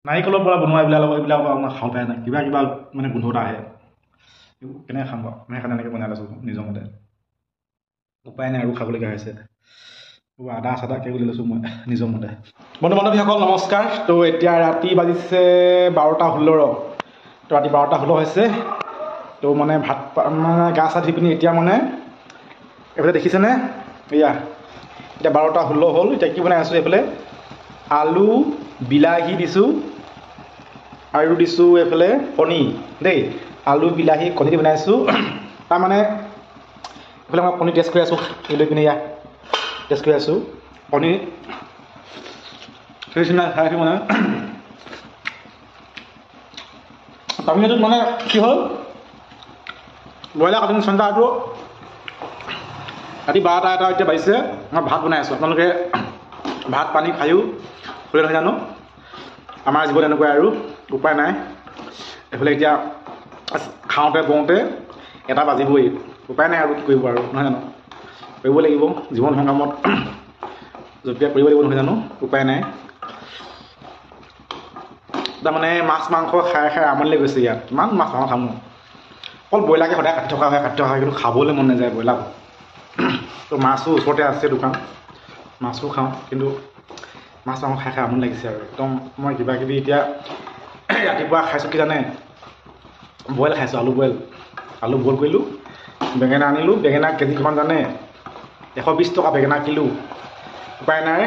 নাৰিকলৰ পৰা বনোৱা এইবিলাক আপোনাৰ খাওঁ পাই নাই কিবা কিবা মানে গোন্ধ এটা আহে কেনেকৈ খাম বাৰু মই সেইকাৰণে এনেকৈ বনাই লৈছোঁ নিজৰ মতে উপায় নাই আৰু খাবলগীয়া হৈছে আদা চাদা কে বুলি লৈছোঁ মই নিজৰ মতে বন্ধু বান্ধৱীসকল নমস্কাৰ তো এতিয়া ৰাতি বাজিছে 12:16 তো ৰাতি 12:16 হৈছে তো মানে ভাত মানে গা চা ধুই পিনি এতিয়া মানে এইফালে দেখিছেনে এয়া এতিয়া 12:16 হ'ল এতিয়া কি বনাই আছোঁ এইফালে আলু বিলাহী দিছোঁ আৰু দিছোঁ এইফালে কণী দেই আলু বিলাহী কণী দি বনাইছোঁ তাৰমানে এইফালে মই কণী টেষ্ট কৰি আছোঁ এই লৈ পিনে এয়া টেষ্ট কৰি আছোঁ কণী খাই মানে তামিলনাডুত মানে কি হ'ল ব্ৰইলাৰ কাটিং চেণ্টাৰটো ৰাতি 12:00 এতিয়া বাজিছে মই ভাত বনাই আছোঁ আপোনালোকে ভাত পানী খায়ো শুলে নহয় জানো আমাৰ জীৱন এনেকুৱাই আৰু উপায় নাই এইফালে এতিয়া খাওঁতে বওঁতে 1 বাজিবই উপায় নাই আৰু কি কৰিব আৰু নহয় জানো কৰিব লাগিব জীৱন সংগ্ৰামত জপিয়াই কৰিব লাগিব নহয় জানো উপায় নাই তাৰমানে মাছ মাংস খাই খাই আমনি লাগি গৈছে ইয়াত ইমান মাছ মাংস খাম অকল ব্ৰইলাৰকে সদায় কাটি থকা হয় কিন্তু খাবলৈ মন নাযায় ব্ৰইলাৰ তো মাছো ওচৰতে আছে দোকান মাছো খাওঁ কিন্তু মাছ মাংস খাই খাই আমনি লাগিছে আৰু একদম মই কিবা কিবি এতিয়া ৰাতিপুৱা খাইছোঁ কি জানে বইল খাইছোঁ আলু বইল কৰিলোঁ বেঙেনা আনিলোঁ বেঙেনা কেজি কিমান জানে 120 টকা বেঙেনা কিলো উপায় নাই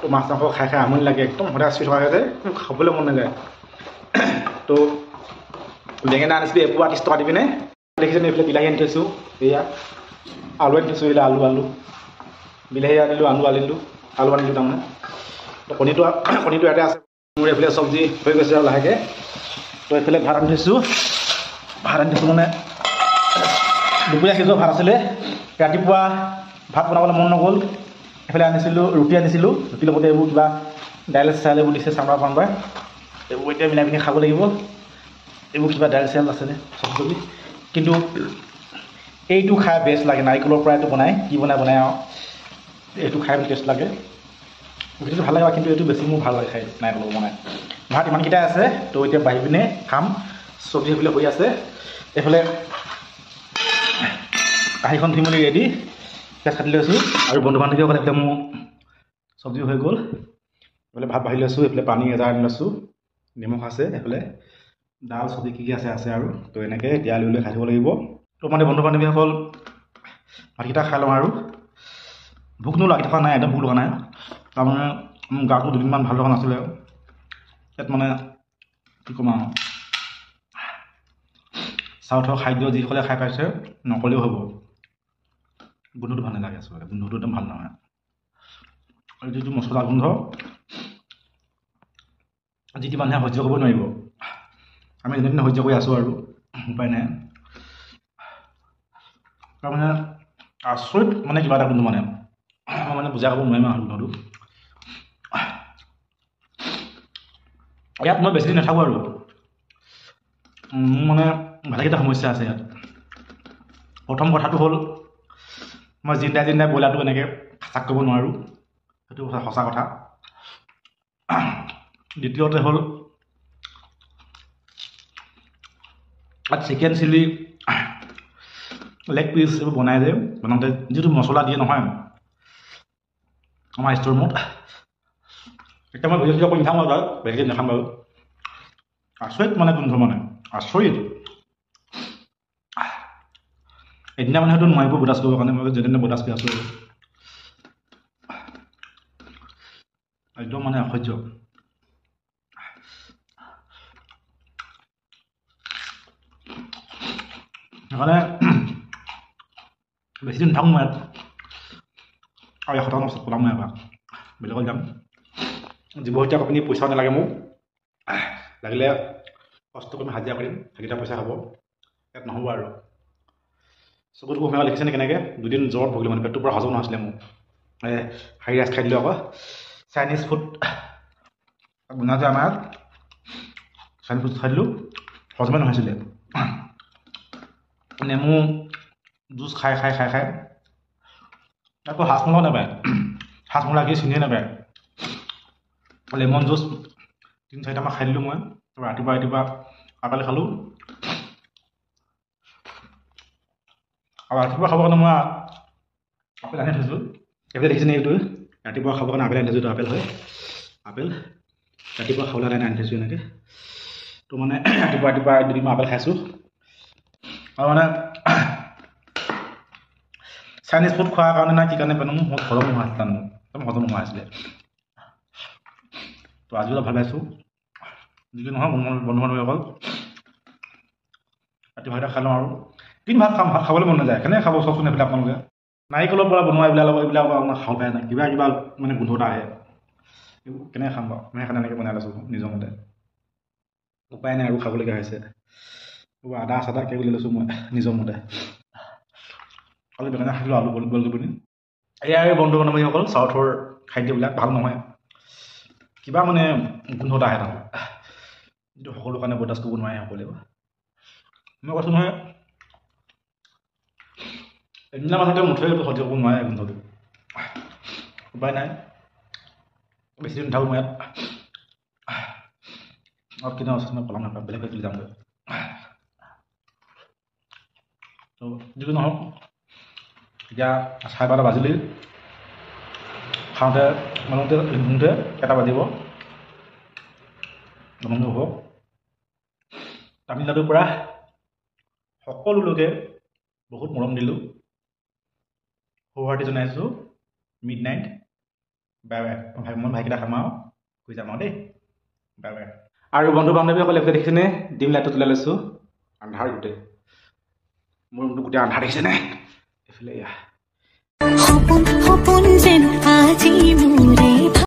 তো মাছ মাংস খাই খাই আমনি লাগে একদম সদায় চুই থকা হয় যে খাবলৈ মন নাযায় তো বেঙেনা আনিছিলোঁ এপোৱা 30 টকা দি পিনে দেখিছেনে এইফালে বিলাহী আনি থৈছোঁ এয়া আলু আনি থৈছোঁ এইফালে আলু বিলাহী আনিলোঁ আলু আনিলোঁ তাৰমানে তো কণীটো ইয়াতে আছে মোৰ এইফালে চব্জি হৈ গৈছে আৰু লাহেকৈ তো এইফালে ভাত আনি থৈছোঁ মানে দুপৰীয়া সিজোৱা ভাত আছিলে ৰাতিপুৱা ভাত বনাবলৈ মন নগ'ল এইফালে ৰুটি আনিছিলোঁ ৰুটিৰ লগতে এইবোৰ কিবা দাইল চাইল এইবোৰ দিছে চাম্বাৰ পাম্বাৰ এইবোৰ এতিয়া মিলাই পিনি খাব লাগিব এইবোৰ কিবা দাইল চাইল আছেনে চব্জি কিন্তু এইটো খাই বেষ্ট লাগে নাৰিকলৰ পৰা এইটো কি বনাই আৰু এইটো খাই টেষ্ট লাগে গোটেইটো ভাল লাগে কিন্তু এইটো বেছি মোৰ ভাল লাগে খাই নাৰিকলৰ বনাই ভাত ইমানকেইটাই আছে তো এতিয়া বাঢ়ি পিনে খাম চব্জি সেইফালে হৈ আছে এইফালে কাঁহীখন ধুই মেলি ৰেডি পিঁয়াজ কাটি লৈছোঁ আৰু বন্ধু বান্ধৱীসকলে এইফালে মোৰ চব্জি হৈ গ'ল এইফালে ভাত বাঢ়ি লৈছোঁ এইফালে পানী এজাৰ আনি লৈছোঁ নিমখ আছে এইফালে দাল চব্জি কি আছে আৰু তো এনেকৈ এতিয়া লৈ খাই থাকিব লাগিব তো মানে বন্ধু বান্ধৱীসকল ভাতকেইটা খাই লওঁ আৰু ভোকনো লাগি থকা নাই একদম ভোক লগা নাই তাৰমানে মোৰ গাটো দুদিনমান ভাল লগা নাছিলে ইয়াত মানে কি ক'ম আৰু চাউথৰ খাদ্য যিসকলে খাই পাইছে নকলেও হ'ব গোন্ধটো ভাল নালাগে আচলতে গোন্ধটো একদম ভাল নহয় আৰু যিটো মছলা গোন্ধ যিটো মানুহে সহ্য কৰিব নোৱাৰিব আমি যেনে সহ্য কৰি আছোঁ আৰু উপায় নাই তাৰমানে আচৰিত মানে কিবা এটা গোন্ধ মানে মই মানে বুজাই ক'ব নোৱাৰিম আৰু গোন্ধটো ইয়াত মই বেছিদিন নাথাকোঁ আৰু মোৰ মানে ভালেকেইটা সমস্যা আছে ইয়াত প্ৰথম কথাটো হ'ল মই জিন্দাই ব্ৰইলাৰটো এনেকৈ খাচাক কৰিব নোৱাৰোঁ সেইটো সঁচা কথা দ্বিতীয়তে হ'ল চিকেন চিলি লেগ পিচ এইবোৰ বনাওঁতে যিটো মছলা দিয়ে নহয় আমাৰ ষ্ট'ৰ ৰুমত এতিয়া মই ভিডিঅ' কৰি নাথাকোঁ বাৰু বেছি নাখাম বাৰু আচৰিত মানে গোন্ধ মানে আচৰিত এদিনা মানে হয়তো নোৱাৰিব বদাছ কৰিবৰ কাৰণে মই যেনে বদাছ কৰি আছোঁ একদম মানে অসহ্য সেইকাৰণে বেছিদিন নাথাকোঁ মই ইয়াত আৰু এসপ্তাহৰ পিছত পলাম মই এবাৰ বেলেগত যাম জীৱ হত্যা আপুনি পইচাও নালাগে মোক লাগিলে কষ্ট কৰি হাজিৰা কৰিম সেইকেইটা পইচা হ'ব ইয়াত নহ'ব আৰু চকুত কুহুমীয়া লিখিছেনে কেনেকৈ দুদিন জ্বৰত ভুগিলোঁ মানে পেটটোৰ পৰা হজম নহৈছিলে মোক হাই ৰাইচ খাই দিলোঁ আকৌ চাইনিজ ফুড বনাইছে আমাৰ ইয়াত চাইনিজ ফুড খাই দিলোঁ হজমে নহৈছিলে নেমু জুচ খাই আকৌ হাজমোলাও নাপায় হাজমোলা কি চিনিয়ে নাপায় লেমন জুচ 3-4টামান খাই দিলোঁ মই ৰাতিপুৱা আপেল খালোঁ আৰু ৰাতিপুৱা খাবৰ কাৰণে মই আপেল আনি থৈছোঁ এইফালে দেখিছেনে এইটো ৰাতিপুৱা খাবৰ কাৰণে আপেল আনি থৈছোঁ আপেল হয় আপেল ৰাতিপুৱা খাবলৈ কাৰণে আনি থৈছোঁ এনেকৈ তো মানে ৰাতিপুৱা 2 আপেল খাইছোঁ আৰু মানে চাইনিজ ফুড খোৱাৰ কাৰণে না কি কাৰণে পেনো মই হজম নোহোৱা আছিলে একদম হজম নোহোৱা আছিলে তো আজি অলপ ভাল পাইছোঁ যিকি নহয় বন্ধু বান্ধৱীসকল ৰাতিপুৱা খাই লওঁ আৰু কিন্তু ভাত খাবলৈ মন নাযায় কেনেকৈ খাব চাওকচোন এইবিলাক আপোনালোকে নাৰিকলৰ পৰা বনোৱা এইবিলাক আপোনাৰ খাব পাৰে নাই কিবা মানে গোন্ধ এটা আহে কেনেকৈ খাম বাৰু মই সেইকাৰণে এনেকৈ বনাই লৈছোঁ নিজৰ মতে উপায় নাই আৰু খাবলগীয়া হৈছে আদা চাদাকৈ উলিয়াই লৈছোঁ মই নিজৰ মতে খালি বেঙেনা খাইছিলোঁ আলু বইল কৰি পিনি এয়াই বন্ধু বান্ধৱীসকল চাউথৰ খাদ্যবিলাক ভাল নহয় কিবা মানে গোন্ধ এটা আহে তাত যিটো সকলো কাৰণে বৰদাস্ত কৰিব নোৱাৰে সকলোৱে মই কৈছোঁ নহয় এদিনা মানুহতে মুঠেই সহ্য কৰিব নোৱাৰে গোন্ধটো উপায় নাই বেছি দিন নাথাকোঁ মই ইয়াত আৰু কিনা আছে মই পলাম নাপাওঁ বেলেগ তুলি যামগৈ তো যিটো নহওক এতিয়া 12:30 বাজিলেই খাওঁতে মানুহতে ধুওঁতে 1টা বাজিব নমংগ হ'ব তামিলনাডুৰ পৰা সকলো লোকে বহুত মৰম দিলোঁ সৌহাৰ্দ্য জনাইছোঁ মিডনাইট বাই বাই মই ভাইকেইটা খাম আৰু শুই যাম আৰু দেই বাই বাই আৰু বন্ধু বান্ধৱীসকলে এইফালে দেখিছেনে ডিম লাইটটো তুলাই লৈছোঁ আন্ধাৰ গোটেই মোৰ ৰুমটো গোটেই আন্ধাৰ দেখিছেনে এইফালে এয়া